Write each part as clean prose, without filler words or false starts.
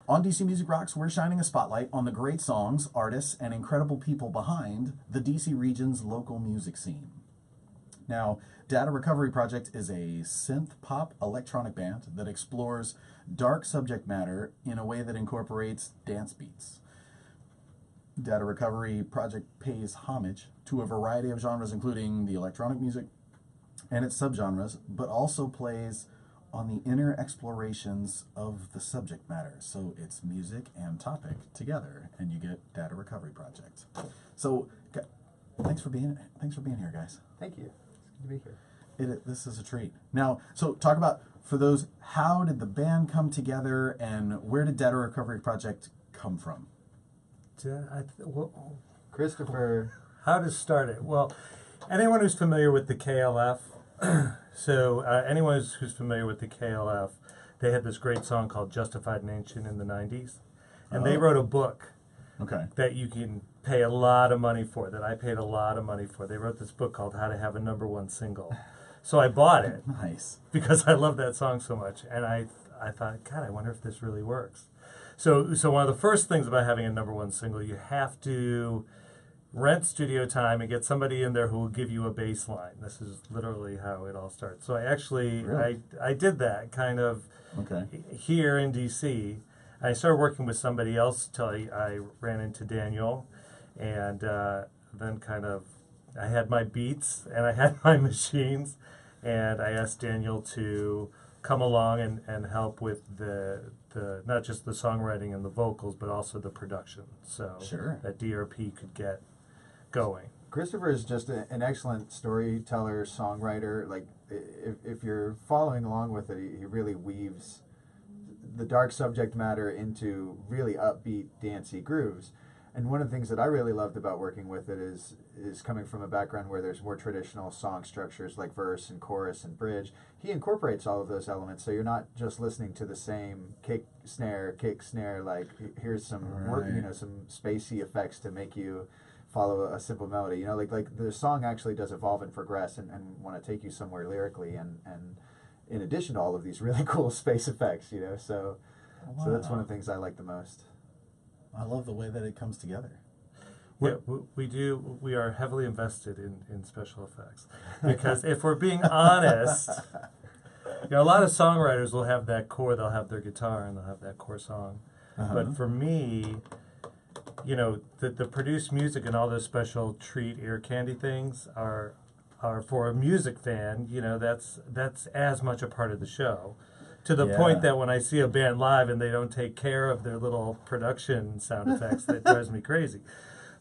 On DC Music Rocks, we're shining a spotlight on the great songs, artists, and incredible people behind the DC region's local music scene. Now, Data Recovery Project is a synth pop electronic band that explores dark subject matter in a way that incorporates dance beats. Data Recovery Project pays homage to a variety of genres, including the electronic music and its subgenres, but also plays on the inner explorations of the subject matter. So it's music and topic together, and you get Data Recovery Project. So, thanks for being here, guys. Thank you. It's good to be here. This is a treat. Now, so talk about, for those, how did the band come together, and where did Data Recovery Project come from? Christopher. How to start it? Well, anyone who's familiar with the KLF, so anyone who's familiar with the KLF, they had this great song called Justified Nation in the 90s. And they wrote a book that you can pay a lot of money for, that I paid a lot of money for. They wrote this book called How to Have a #1 Single. So I bought it. Nice. Because I love that song so much. And I thought, God, I wonder if this really works. So one of the first things about having a #1 single, you have to rent studio time and get somebody in there who will give you a bass line. This is literally how it all starts. So I actually, I did that kind of here in DC. I started working with somebody else till I ran into Daniel, and then kind of, I had my beats and I had my machines, and I asked Daniel to come along and help with the not just the songwriting and the vocals, but also the production, so that DRP could get going. Christopher is just an excellent storyteller, songwriter. Like, if you're following along with it, he really weaves the dark subject matter into really upbeat, dancey grooves. And one of the things that I really loved about working with it is coming from a background where there's more traditional song structures like verse and chorus and bridge. He incorporates all of those elements, so you're not just listening to the same kick, snare, like here's some some spacey effects to make you follow a simple melody. Like the song actually does evolve and progress and want to take you somewhere lyrically, and in addition to all of these really cool space effects, so that's one of the things I like the most. I love the way that it comes together. Yeah, we are heavily invested in special effects, because if we're being honest, a lot of songwriters will have that core, they'll have their guitar and they'll have that core song. But for me, the produced music and all those special treat ear candy things are for a music fan, that's as much a part of the show. To the point that when I see a band live and they don't take care of their little production sound effects, that drives me crazy.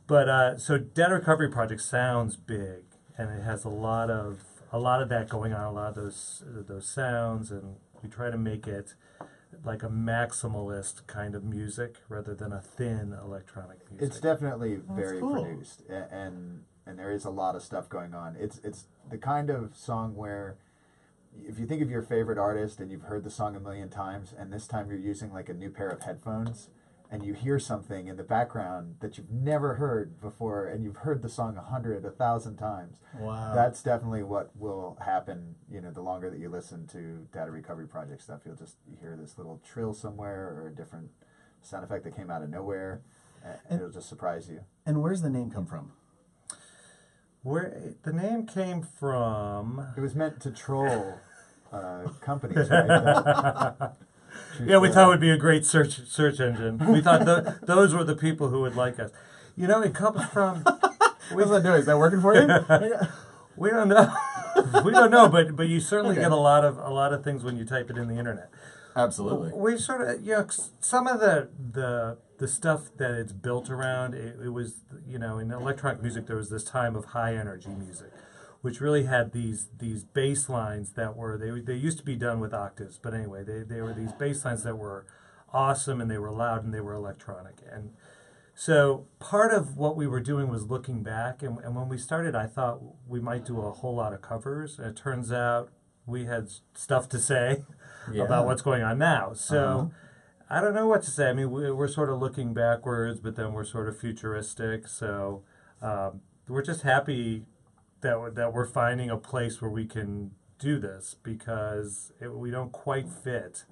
But so Data Recovery Project sounds big, and it has a lot of that going on, a lot of those sounds, and we try to make it like a maximalist kind of music rather than a thin electronic music. It's definitely very produced, and there is a lot of stuff going on. It's the kind of song where, if you think of your favorite artist and you've heard the song a million times, and this time you're using like a new pair of headphones, and you hear something in the background that you've never heard before, and you've heard the song 100, 1,000 times. Wow. That's definitely what will happen, the longer that you listen to Data Recovery Project stuff. You hear this little trill somewhere or a different sound effect that came out of nowhere, and it'll just surprise you. And where's the name come from? Where the name came from? It was meant to troll companies, right? Yeah, we thought it would be a great search engine. We thought those were the people who would like us. It comes from. What's that doing? Is that working for you? We don't know. We don't know, but you certainly get a lot of things when you type it in the internet. Absolutely. We sort of some of the stuff that it's built around. It was in electronic music there was this time of high energy music, which really had these bass lines that were, they used to be done with octaves, but anyway, they were these bass lines that were awesome, and they were loud, and they were electronic. And so part of what we were doing was looking back, and when we started, I thought we might do a whole lot of covers, and it turns out we had stuff to say about what's going on now. So I don't know what to say. I mean, we're sort of looking backwards, but then we're sort of futuristic, so we're just happy that we're finding a place where we can do this, because we don't quite fit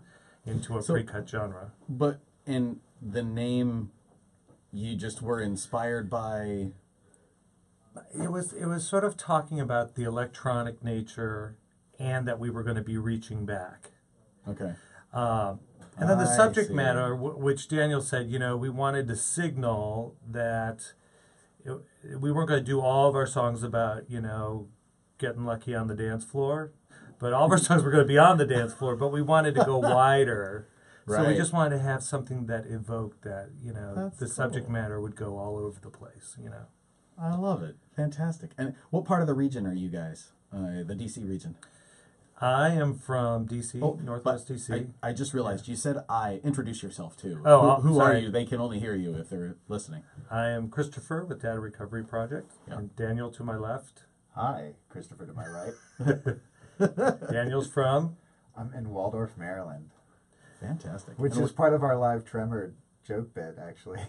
into a pre-cut genre. But And the name, you just were inspired by. It was sort of talking about the electronic nature, and that we were going to be reaching back. Okay. And then the I subject see. matter, which Daniel said, we wanted to signal that we weren't going to do all of our songs about, getting lucky on the dance floor, but all of our songs were going to be on the dance floor, but we wanted to go wider. So we Right. just wanted to have something that evoked that, That's the subject cool. matter would go all over the place, I love it. Fantastic. And what part of the region are you guys? The DC region. I am from DC, Northwest but DC. I just realized you said I. Introduce yourself too. Oh, who are sorry. you? They can only hear you if they're listening. I am Christopher with Data Recovery Project, Yeah. and Daniel to my left. Hi, Christopher to my right. Daniel's from. I'm in Waldorf, Maryland, Fantastic. which and is part of our live tremor joke bit, actually.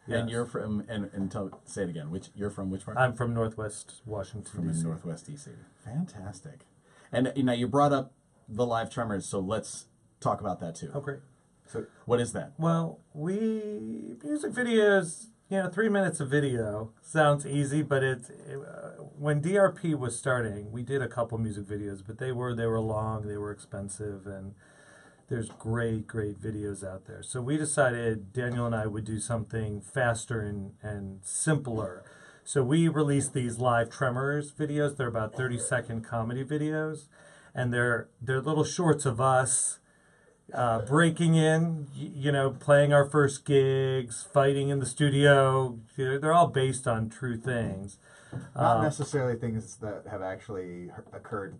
And Yes. you're from say it again. You're from which part? I'm from Northwest Washington, from DC. Northwest DC. Fantastic. And you brought up the live tremors, so let's talk about that too. Oh, great. So What is that? Well, music videos, 3 minutes of video sounds easy, but when DRP was starting, we did a couple music videos, but they were long, they were expensive, and there's great videos out there. So we decided Daniel and I would do something faster and simpler. So we released these live tremors videos. They're about 30-second comedy videos, and they're little shorts of us breaking in, playing our first gigs, fighting in the studio. They're all based on true things. not necessarily things that have actually occurred,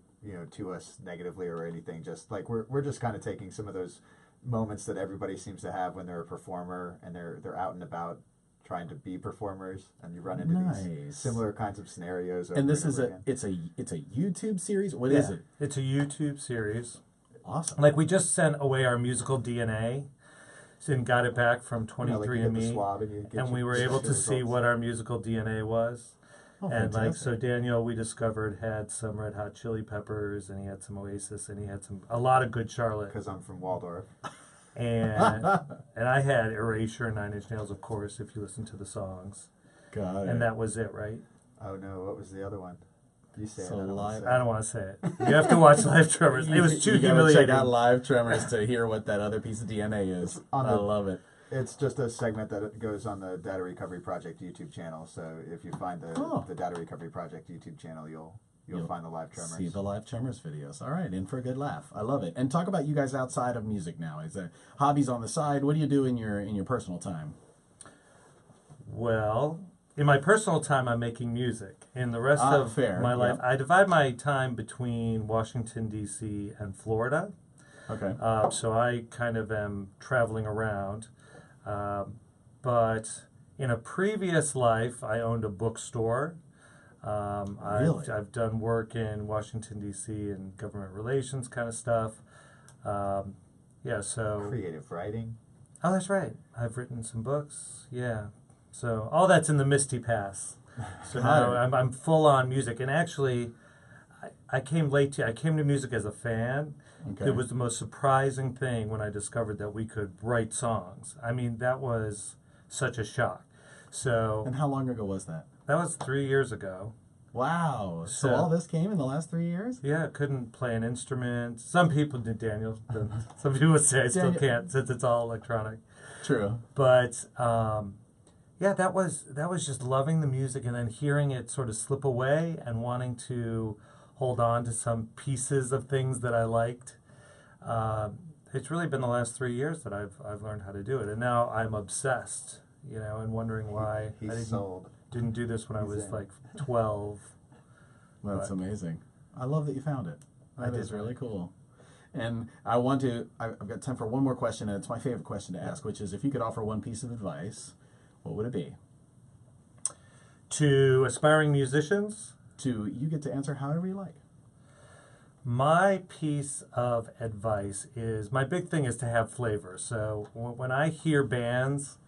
to us negatively or anything. Just like we're just kind of taking some of those moments that everybody seems to have when they're a performer and they're out and about trying to be performers, and you run into Nice. these similar kinds of scenarios. And this is over again. it's a YouTube series. What is it? It's a YouTube series. Awesome. Like, we just sent away our musical DNA and got it back from Like you get the 23andMe, swab and you get and we your were able to results. see what our musical DNA was. Oh, And fantastic. Daniel, we discovered, had some Red Hot Chili Peppers, and he had some Oasis, and he had a lot of Good Charlotte, Because I'm from Waldorf. and I had Erasure and Nine Inch Nails, of course, if you listen to the songs, Got it. and that was it, right? Oh no, what was the other one? You say So it. I don't wanna live- say I it. don't want to say it. You have to watch Live Tremors. It was too you gotta humiliating. check out Live Tremors to hear what that other piece of DNA is. On I the- love it. It's just a segment that goes on the Data Recovery Project YouTube channel. So if you find Oh. the Data Recovery Project YouTube channel, you'll find the live tremors. See the Live Tremors videos. All right, in for a good laugh. I love it. And talk about you guys outside of music now. Is there hobbies on the side? What do you do in your personal time? Well, in my personal time, I'm making music. In the rest of fair, my life, yeah. I divide my time between Washington, D.C. and Florida. Okay. So I kind of am traveling around. But in a previous life, I owned a bookstore. Really? I've done work in Washington, D.C. and government relations kind of stuff. So... Creative writing. Oh, that's right. I've written some books. Yeah. So all that's in the misty past. So Got now it. I'm full on music. And actually, I came to music as a fan. Okay. It was the most surprising thing when I discovered that we could write songs. I mean, that was such a shock. So And how long ago was that? that was 3 years ago. Wow. So So- all this came in the last 3 years? Yeah, couldn't play an instrument. Some people did, Daniel. Some people would say I still Daniel- can't since it's all electronic. True. But that was just loving the music and then hearing it sort of slip away and wanting to hold on to some pieces of things that I liked. It's really been the last 3 years that I've learned how to do it, and now I'm obsessed, and wondering why I He's sold. didn't do this when I He's was in. like 12. That's But- amazing. I love that you found it. That That is is really right. cool. And I've got time for one more question, and it's my favorite question to ask, which is if you could offer one piece of advice, what would it be? To aspiring musicians, You get to answer however you like. my piece of advice is, my big thing is to have flavor. So when I hear bands,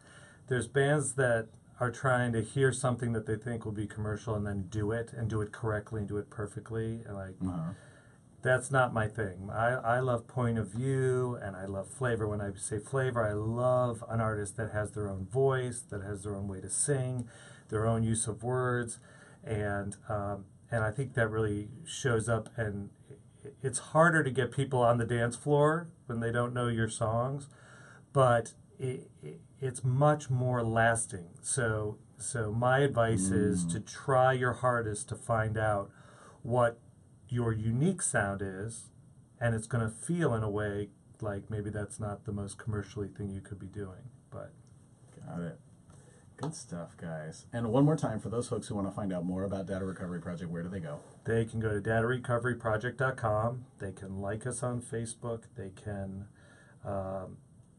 there's bands that are trying to hear something that they think will be commercial and then do it correctly and do it perfectly. And That's not my thing. I love point of view and I love flavor. When I say flavor, I love an artist that has their own voice, that has their own way to sing, their own use of words, and I think that really shows up. And it's harder to get people on the dance floor when they don't know your songs, but it's much more lasting. So my advice is to try your hardest to find out what your unique sound is, and it's going to feel in a way like maybe that's not the most commercially thing you could be doing. But Got it. Good stuff, guys. And one more time, for those folks who want to find out more about Data Recovery Project, where do they go? they can go to datarecoveryproject.com. They can like us on Facebook. They can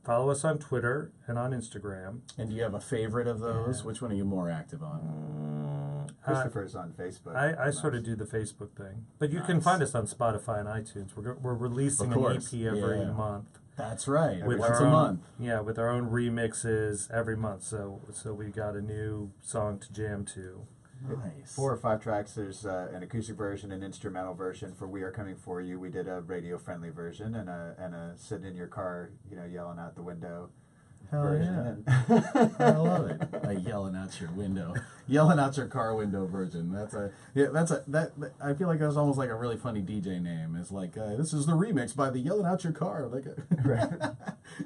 follow us on Twitter and on Instagram. And do you have a favorite of those? Which one are you more active on? Christopher's on Facebook. I sort of do the Facebook thing, but you can Nice. find us on Spotify and iTunes. We're releasing Of an course, EP every yeah. month That's right. with Once our a own, month. yeah, with our own remixes every month. So we got a new song to jam to. Nice. 4 or 5 tracks. There's an acoustic version, an instrumental version for "We Are Coming for You." We did a radio-friendly version and a sitting in your car, yelling out the window Hell version. yeah. I love it. Yelling out your window, yelling out your car window version. That I feel like that's almost like a really funny DJ name. It's like this is the remix by the Yelling Out Your Car. Like, Right.